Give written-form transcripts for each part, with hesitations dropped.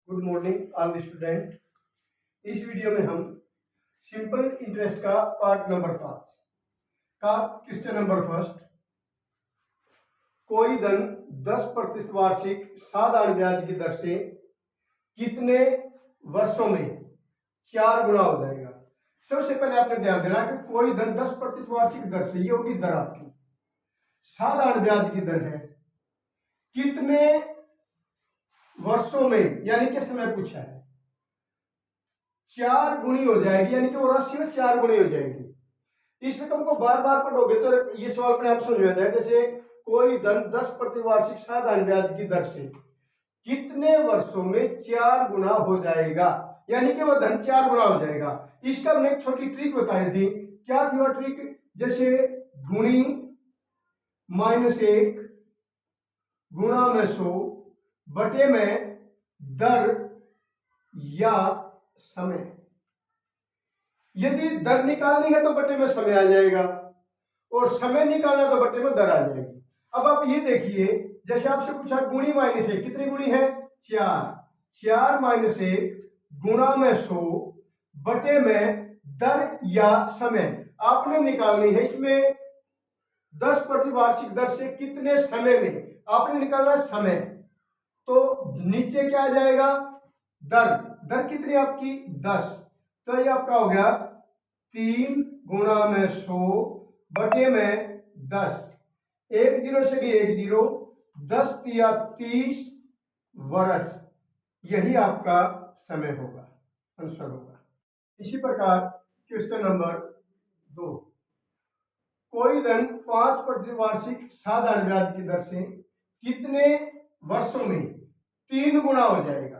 Good morning all the student. इस video में हम सिंपल इंटरेस्ट का पार्ट नंबर 5 का क्वेश्चन नंबर फर्स्ट, कोई धन 10% वार्षिक साधारण ब्याज की दर से कितने वर्षों में 4 गुना हो जाएगा। सबसे पहले आपने ध्यान देना कि कोई धन 10% वार्षिक दर से, ये होगी दर आपकी, साधारण ब्याज की दर है, कितने वर्षों में यानी कि समय पूछा है, 4 गुनी हो जाएगी, यानी कि वो राशि में 4 गुनी हो जाएगी। इस रकम को बार बार पढ़ोगे तो ये सवाल अपने आप समझ में आ जाएगा। जैसे कोई धन 10% वार्षिक साधारण ब्याज की दर से कितने वर्षों में 4 गुना हो जाएगा, यानी कि वो धन 4 गुना हो जाएगा। इसका हमने एक छोटी ट्रिक बताई थी। क्या थी वो ट्रिक? जैसे गुणी -1 गुणा में 100 बटे में दर या समय। यदि दर निकालनी है तो बटे में समय आ जाएगा, और समय निकालना तो बटे में दर आ जाएगी। अब आप ये देखिए, जैसे आपसे पूछा गुणी -1, कितनी गुणी है? 4। 4 -1 गुणा में 100 बटे में दर या समय आपने निकालनी है। इसमें 10% वार्षिक दर से कितने समय में आपने निकालना समय, तो नीचे क्या आ जाएगा? दर। दर कितनी आपकी? 10। तो ये आपका हो गया 3 गुणा में 100 बटे में 10। एक जीरो से गई एक जीरो, 10 या 30 वर्ष, यही आपका समय होगा, आंसर होगा। इसी प्रकार क्वेश्चन नंबर 2, कोई धन 5% वार्षिक साधारण ब्याज की दर से कितने वर्षों में 3 गुना हो जाएगा।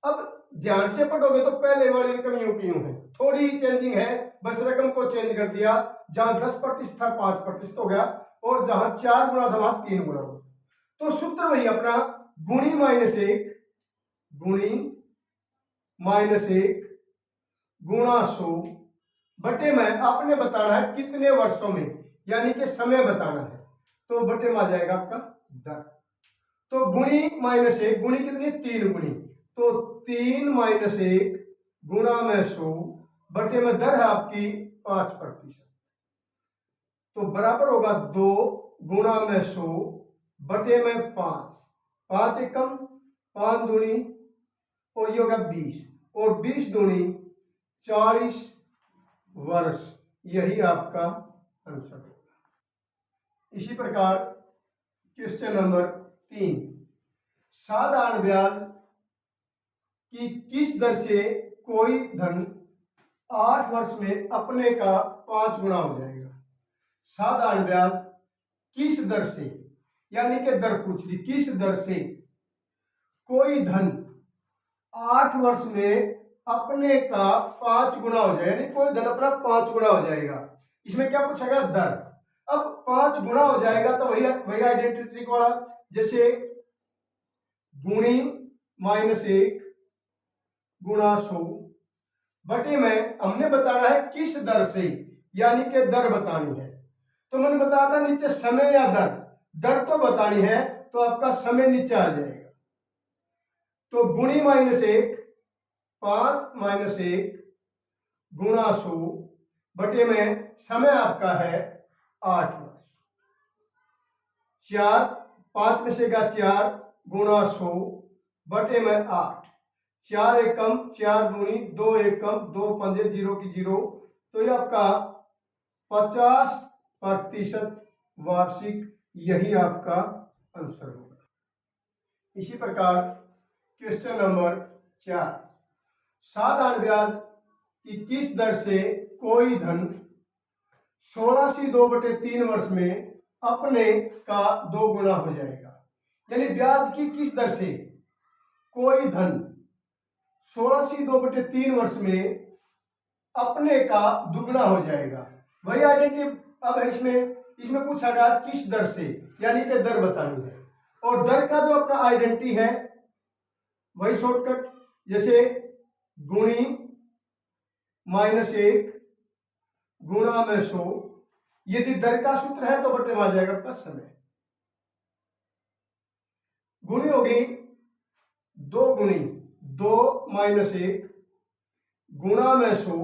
अब ध्यान से पढ़ोगे तो पहले वाली रकम यूं की यूं है, थोड़ी ही चेंजिंग है, बस रकम को चेंज कर दिया। जहां 10% था 5% हो गया, और जहां 4 गुना था वहां 3 गुना हो। तो सूत्र वही अपना, गुणी -1 गुणी -1 गुणा 100 बटे में आपने बताना है कितने वर्षों में, यानी कि समय बताना है, तो बटे में आ जाएगा आपका दर। तो गुणी -1 गुणी कितनी? 3 गुणी, तो 3 -1 गुणा में 100 बटे में दर है आपकी 5%, तो बराबर होगा 2 गुणा में 100 बटे में 5। 5 एकम 5 दूनी, और ये होगा 20, और 20 दूनी 40 वर्ष, यही आपका आंसर होगा। इसी प्रकार क्वेश्चन नंबर 3, साधारण ब्याज की किस दर से कोई धन 8 वर्ष में अपने का 5 गुना हो जाएगा। साधारण ब्याज किस दर से, यानी कि दर पूछ ली, किस दर से कोई धन 8 वर्ष में अपने का 5 गुना हो जाएगा, यानी कोई धन अपना 5 गुना हो जाएगा। इसमें क्या पूछेगा? दर। अब 5 गुना हो जाएगा तो वही आइडेंटिटी ट्रिक वाला, जैसे गुणी -1 गुणा 100 बटे में हमने बताना है किस दर से, यानी कि दर बतानी है। तो मैंने बताया था नीचे समय या दर, दर तो बतानी है, तो आपका समय नीचे आ जाएगा। तो गुणी -1 5 -1 गुणा 100 बटे में समय आपका है 8 वर्ष। 4 5 में से का 4 गुणा 100 बटे में 8। 4 एकम 4 दूनी 2 एकम 2 पंजे 0 की 0, तो ये आपका 50% वार्षिक, यही आपका आंसर होगा। इसी प्रकार क्वेश्चन नंबर 4, साधारण ब्याज की किस दर से कोई धन 16/2/3 वर्ष में अपने का 2 गुना हो जाएगा। यानी ब्याज की किस दर से कोई धन 16/2/3 वर्ष में अपने का दुगना हो जाएगा। वही आइडेंटिटी अब है इसमें पूछा गया किस दर से, यानी कि दर बतानी है, और दर का जो अपना आइडेंटिटी है वही शॉर्टकट, जैसे गुणी -1 गुणा में 100, यदि दर का सूत्र है तो बटे में आ जाएगा आपका समय। गुणी होगी 2 गुणी 2 माइनस 1 गुणा में 100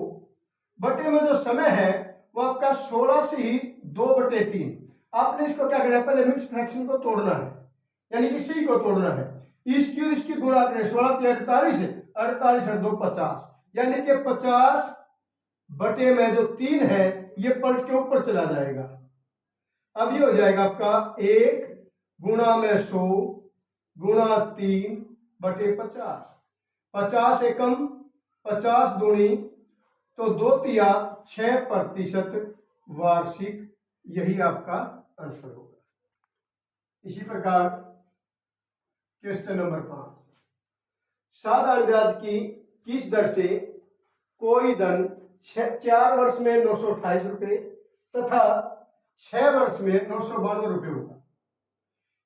बटे में जो समय है वो आपका 16 से ही 2/3। आपने इसको क्या करना है, पहले मिक्स फ्रैक्शन को तोड़ना है, यानी कि सी को तोड़ना है। इसकी और इसकी गुणा करें, 16 से 48 है, 48 और 2 50, यानी कि 50 बटे में जो 3 है ये पलट के ऊपर चला जाएगा। अब ये हो जाएगा आपका 1 गुणा में 100 गुणा 3 बटे 50, 50 एकम 50 दूनी तो 2 तिया 6% वार्षिक, यही आपका आंसर होगा। इसी प्रकार क्वेश्चन नंबर 5, साधारण ब्याज की किस दर से कोई धन 4 वर्ष में 928 रुपये तथा 6 वर्ष में 992 रुपये होगा।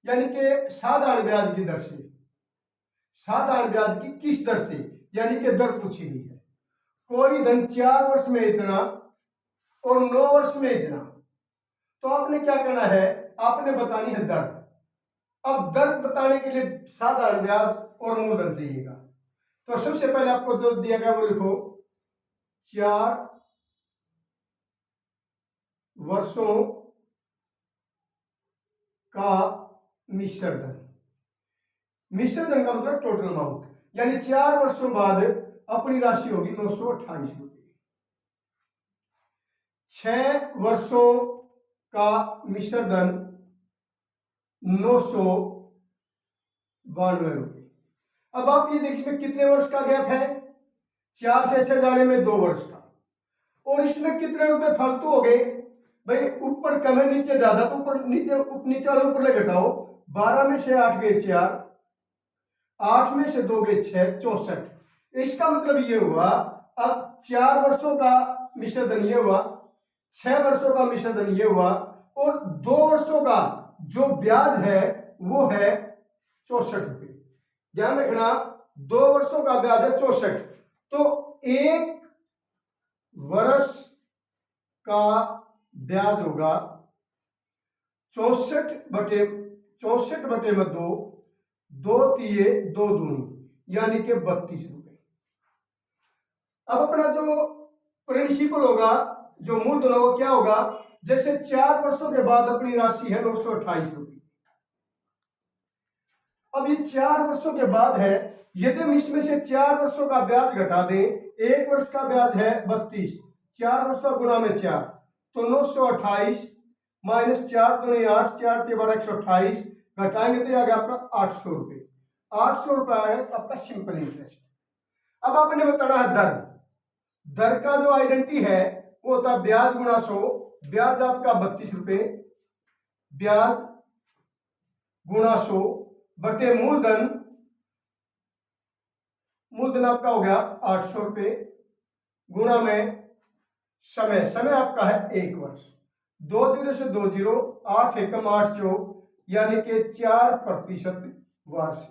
यानी कि साधारण ब्याज की दर से, साधारण ब्याज की किस दर से, यानी कि दर पूछी गई है। कोई धन 4 वर्ष में इतना और 9 वर्ष में इतना, तो आपने क्या करना है, आपने बतानी है दर। अब दर बताने के लिए साधारण ब्याज और मूलधन चाहिएगा। तो सबसे पहले आपको जो दिया गया वो लिखो, 4 वर्षों का मिश्र धन। मिश्र धन का मतलब टोटल अमाउंट, यानी 4 वर्षों बाद अपनी राशि होगी 928 रुपये। 6 वर्षों का मिश्र धन 992 रुपये। अब आप ये देखिए कितने वर्ष का गैप है, 4 से 6 जाने में 2 वर्ष का, और इसमें कितने रुपए फालतू हो गए भाई, ऊपर कम है नीचे ज्यादा, तो ऊपर नीचे नीचे वाले ऊपर ले घटाओ, 12 में से 8 गए 4, 8 में से 2 गए 6, 64। इसका मतलब ये हुआ, अब 4 वर्षों का मिश्र धन ये हुआ, 6 वर्षों का मिश्र धन ये हुआ, और 2 वर्षों का जो ब्याज है वो है 64 रुपये। ध्यान रखना, 2 वर्षों का ब्याज है 64, तो 1 वर्ष का ब्याज होगा 64 बटे में 2, 2 तिये 2 दूनी, यानी कि 32 रुपये। अब अपना जो प्रिंसिपल होगा, जो मूलधन होगा, क्या होगा, जैसे 4 वर्षों के बाद अपनी राशि है 928 रुपये। अब ये 4 वर्षों के बाद है, यदि हम इसमें से 4 वर्षों का ब्याज घटा दें, 1 वर्ष का ब्याज है 32, 4 वर्षों गुणा में 4, तो 928 माइनस 4 दूनी 8, 4 के बाद 128 घटाएंगे तो आ गया आपका 800 रुपये। 800 रुपये आएगा आपका सिंपल इंटरेस्ट। अब आपने बताना है दर। दर का जो आइडेंटिटी है वो होता है ब्याज गुणा 100, ब्याज आपका 32 रुपये, ब्याज गुणा 100 बटे मूलधन, मूलधन आपका हो गया 800 रुपये, गुणा में समय, समय आपका है 1 वर्ष, 2 0 से 2 0, 8 एकम 8 चौक, यानी कि 4% वार्षिक।